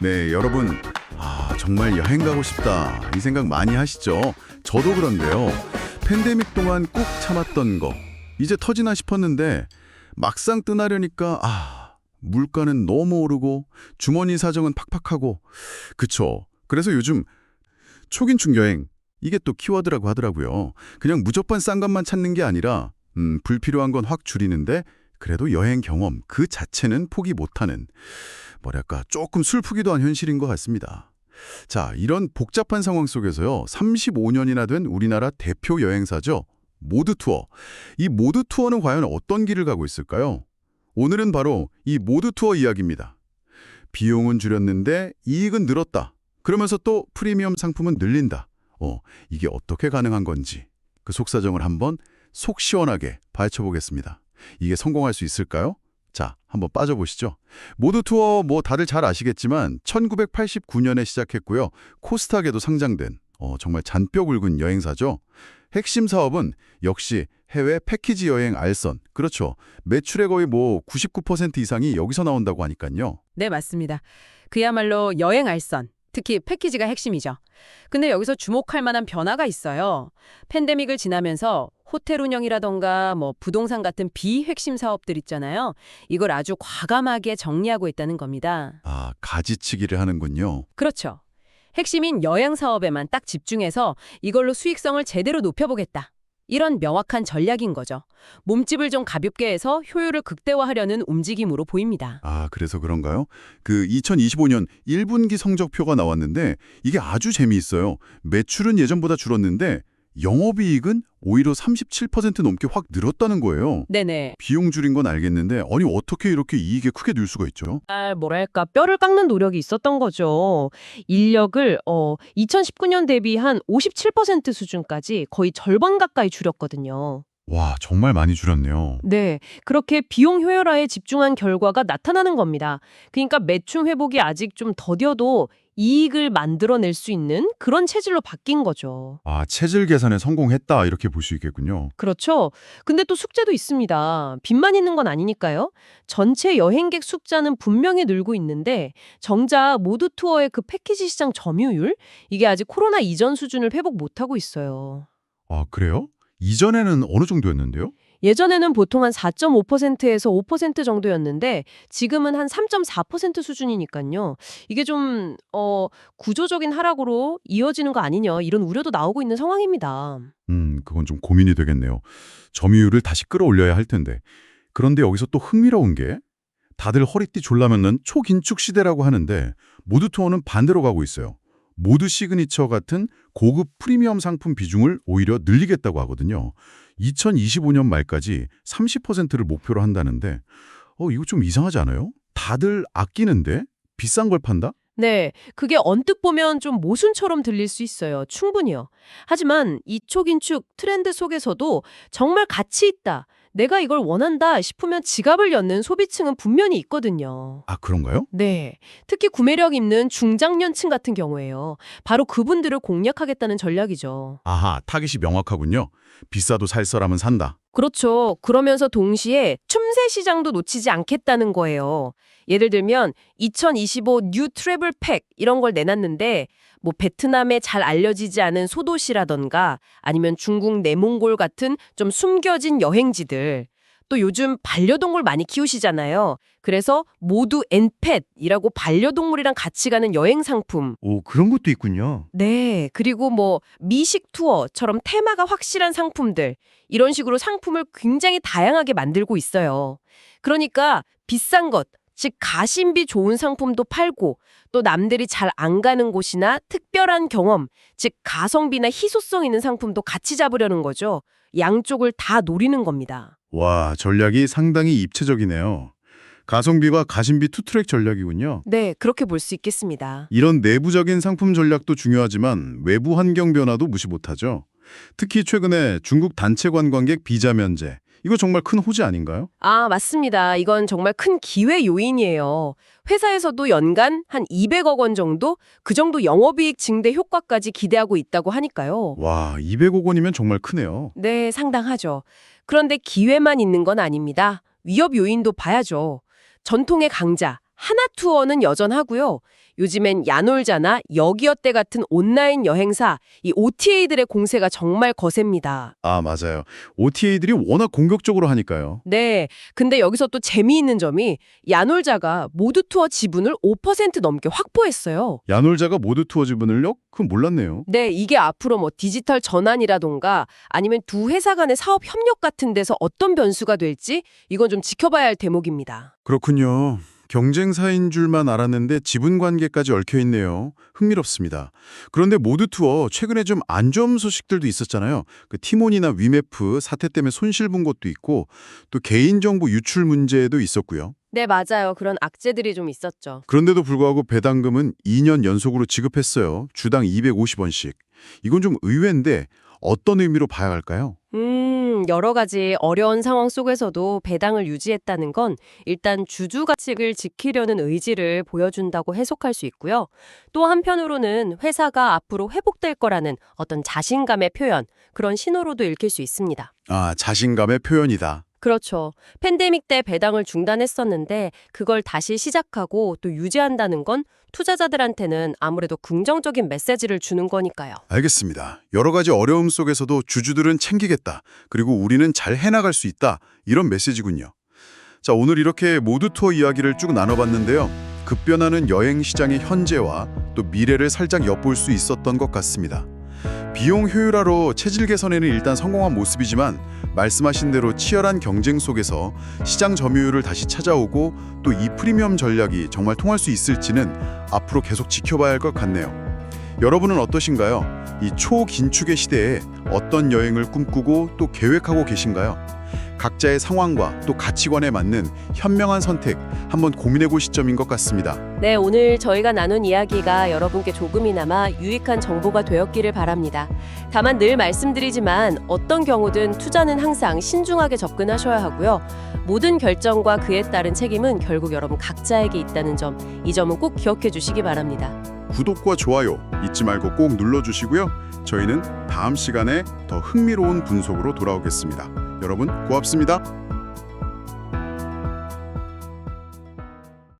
네, 여러분, 정말 여행 가고 싶다. 이 생각 많이 하시죠? 저도 그런데요. 팬데믹 동안 꾹 참았던 거, 이제 터지나 싶었는데, 막상 떠나려니까, 물가는 너무 오르고, 주머니 사정은 팍팍하고, 그쵸. 그래서 요즘 초긴축 여행, 이게 또 키워드라고 하더라고요. 그냥 무조건 싼 것만 찾는 게 아니라, 불필요한 건 확 줄이는데, 그래도 여행 경험 그 자체는 포기 못하는, 뭐랄까 조금 슬프기도 한 현실인 것 같습니다. 자, 이런 복잡한 상황 속에서요. 35년이나 된 우리나라 대표 여행사죠. 모드투어. 이 모드투어는 과연 어떤 길을 가고 있을까요? 오늘은 바로 이 모드투어 이야기입니다. 비용은 줄였는데 이익은 늘었다. 그러면서 또 프리미엄 상품은 늘린다. 이게 어떻게 가능한 건지 그 속사정을 한번 속 시원하게 파헤쳐보겠습니다. 이게 성공할 수 있을까요? 자, 한번 빠져보시죠. 모드투어 다들 잘 아시겠지만 1989년에 시작했고요. 코스닥에도 상장된 정말 잔뼈 굵은 여행사죠. 핵심 사업은 역시 해외 패키지 여행 알선. 그렇죠. 매출의 거의 99% 이상이 여기서 나온다고 하니까요. 네, 맞습니다. 그야말로 여행 알선, 특히 패키지가 핵심이죠. 근데 여기서 주목할 만한 변화가 있어요. 팬데믹을 지나면서 호텔 운영이라던가 부동산 같은 비핵심 사업들 있잖아요. 이걸 아주 과감하게 정리하고 있다는 겁니다. 가지치기를 하는군요. 그렇죠. 핵심인 여행 사업에만 딱 집중해서 이걸로 수익성을 제대로 높여보겠다. 이런 명확한 전략인 거죠. 몸집을 좀 가볍게 해서 효율을 극대화하려는 움직임으로 보입니다. 그래서 그런가요? 그 2025년 1분기 성적표가 나왔는데 이게 아주 재미있어요. 매출은 예전보다 줄었는데 영업이익은 오히려 37% 넘게 확 늘었다는 거예요. 네네. 비용 줄인 건 알겠는데 아니 어떻게 이렇게 이익이 크게 늘 수가 있죠? 뭐랄까 뼈를 깎는 노력이 있었던 거죠. 인력을 2019년 대비 한 57% 수준까지 거의 절반 가까이 줄였거든요. 와, 정말 많이 줄였네요. 네, 그렇게 비용 효율화에 집중한 결과가 나타나는 겁니다. 그러니까 매출 회복이 아직 좀 더뎌도 이익을 만들어낼 수 있는 그런 체질로 바뀐 거죠. 체질 계산에 성공했다 이렇게 볼 수 있겠군요. 그렇죠. 근데 또 숙제도 있습니다. 빚만 있는 건 아니니까요. 전체 여행객 숫자는 분명히 늘고 있는데 정작 모두 투어의 그 패키지 시장 점유율? 이게 아직 코로나 이전 수준을 회복 못하고 있어요. 그래요? 이전에는 어느 정도였는데요? 예전에는 보통 한 4.5%에서 5% 정도였는데 지금은 한 3.4% 수준이니까요. 이게 좀 구조적인 하락으로 이어지는 거 아니냐 이런 우려도 나오고 있는 상황입니다. 그건 좀 고민이 되겠네요. 점유율을 다시 끌어올려야 할 텐데. 그런데 여기서 또 흥미로운 게 다들 허리띠 졸라매는 초긴축 시대라고 하는데 모드 투어는 반대로 가고 있어요. 모드 시그니처 같은 고급 프리미엄 상품 비중을 오히려 늘리겠다고 하거든요. 2025년 말까지 30%를 목표로 한다는데 이거 좀 이상하지 않아요? 다들 아끼는데 비싼 걸 판다? 네, 그게 언뜻 보면 좀 모순처럼 들릴 수 있어요. 충분히요. 하지만 이 초긴축 트렌드 속에서도 정말 가치 있다, 내가 이걸 원한다 싶으면 지갑을 여는 소비층은 분명히 있거든요. 그런가요? 네, 특히 구매력 있는 중장년층 같은 경우에요. 바로 그분들을 공략하겠다는 전략이죠. 타깃이 명확하군요. 비싸도 살 사람은 산다. 그렇죠. 그러면서 동시에 틈새 시장도 놓치지 않겠다는 거예요. 예를 들면 2025 뉴 트래블 팩 이런 걸 내놨는데 베트남에 잘 알려지지 않은 소도시라던가 아니면 중국 내몽골 같은 좀 숨겨진 여행지들, 또 요즘 반려동물 많이 키우시잖아요. 그래서 모두 엔펫이라고 반려동물이랑 같이 가는 여행 상품. 그런 것도 있군요. 네, 그리고 미식 투어처럼 테마가 확실한 상품들, 이런 식으로 상품을 굉장히 다양하게 만들고 있어요. 그러니까 비싼 것, 즉 가심비 좋은 상품도 팔고 또 남들이 잘 안 가는 곳이나 특별한 경험, 즉 가성비나 희소성 있는 상품도 같이 잡으려는 거죠. 양쪽을 다 노리는 겁니다. 와, 전략이 상당히 입체적이네요. 가성비와 가심비 투트랙 전략이군요. 네, 그렇게 볼 수 있겠습니다. 이런 내부적인 상품 전략도 중요하지만 외부 환경 변화도 무시 못하죠. 특히 최근에 중국 단체 관광객 비자 면제, 이거 정말 큰 호재 아닌가요? 맞습니다. 이건 정말 큰 기회 요인이에요. 회사에서도 연간 한 200억 원 정도, 그 정도 영업이익 증대 효과까지 기대하고 있다고 하니까요. 와, 200억 원이면 정말 크네요. 네, 상당하죠. 그런데 기회만 있는 건 아닙니다. 위협 요인도 봐야죠. 전통의 강자, 하나투어는 여전하고요. 요즘엔 야놀자나 여기어때 같은 온라인 여행사, 이 OTA들의 공세가 정말 거셉니다. 아, 맞아요. OTA들이 워낙 공격적으로 하니까요. 네, 근데 여기서 또 재미있는 점이 야놀자가 모두 투어 지분을 5% 넘게 확보했어요. 야놀자가 모두 투어 지분을요? 그건 몰랐네요. 네, 이게 앞으로 뭐 디지털 전환이라던가 아니면 두 회사 간의 사업 협력 같은 데서 어떤 변수가 될지 이건 좀 지켜봐야 할 대목입니다. 그렇군요. 경쟁사인 줄만 알았는데 지분 관계까지 얽혀 있네요. 흥미롭습니다. 그런데 모두 투어 최근에 좀 안 좋은 소식들도 있었잖아요. 그 티몬이나 위메프 사태 때문에 손실 본 것도 있고 또 개인정보 유출 문제도 있었고요. 네, 맞아요. 그런 악재들이 좀 있었죠. 그런데도 불구하고 배당금은 2년 연속으로 지급했어요. 주당 250원씩. 이건 좀 의외인데 어떤 의미로 봐야 할까요? 여러 가지 어려운 상황 속에서도 배당을 유지했다는 건 일단 주주 가치를 지키려는 의지를 보여준다고 해석할 수 있고요. 또 한편으로는 회사가 앞으로 회복될 거라는 어떤 자신감의 표현, 그런 신호로도 읽힐 수 있습니다. 아, 자신감의 표현이다. 그렇죠. 팬데믹 때 배당을 중단했었는데 그걸 다시 시작하고 또 유지한다는 건 투자자들한테는 아무래도 긍정적인 메시지를 주는 거니까요. 알겠습니다. 여러 가지 어려움 속에서도 주주들은 챙기겠다. 그리고 우리는 잘 해나갈 수 있다. 이런 메시지군요. 자, 오늘 이렇게 모두 투어 이야기를 쭉 나눠봤는데요. 급변하는 여행 시장의 현재와 또 미래를 살짝 엿볼 수 있었던 것 같습니다. 비용 효율화로 체질 개선에는 일단 성공한 모습이지만 말씀하신 대로 치열한 경쟁 속에서 시장 점유율을 다시 찾아오고 또 이 프리미엄 전략이 정말 통할 수 있을지는 앞으로 계속 지켜봐야 할 것 같네요. 여러분은 어떠신가요? 이 초긴축의 시대에 어떤 여행을 꿈꾸고 또 계획하고 계신가요? 각자의 상황과 또 가치관에 맞는 현명한 선택 한번 고민해볼 시점인 것 같습니다. 네, 오늘 저희가 나눈 이야기가 여러분께 조금이나마 유익한 정보가 되었기를 바랍니다. 다만 늘 말씀드리지만 어떤 경우든 투자는 항상 신중하게 접근하셔야 하고요. 모든 결정과 그에 따른 책임은 결국 여러분 각자에게 있다는 점, 이 점은 꼭 기억해 주시기 바랍니다. 구독과 좋아요 잊지 말고 꼭 눌러주시고요. 저희는 다음 시간에 더 흥미로운 분석으로 돌아오겠습니다. 여러분 고맙습니다.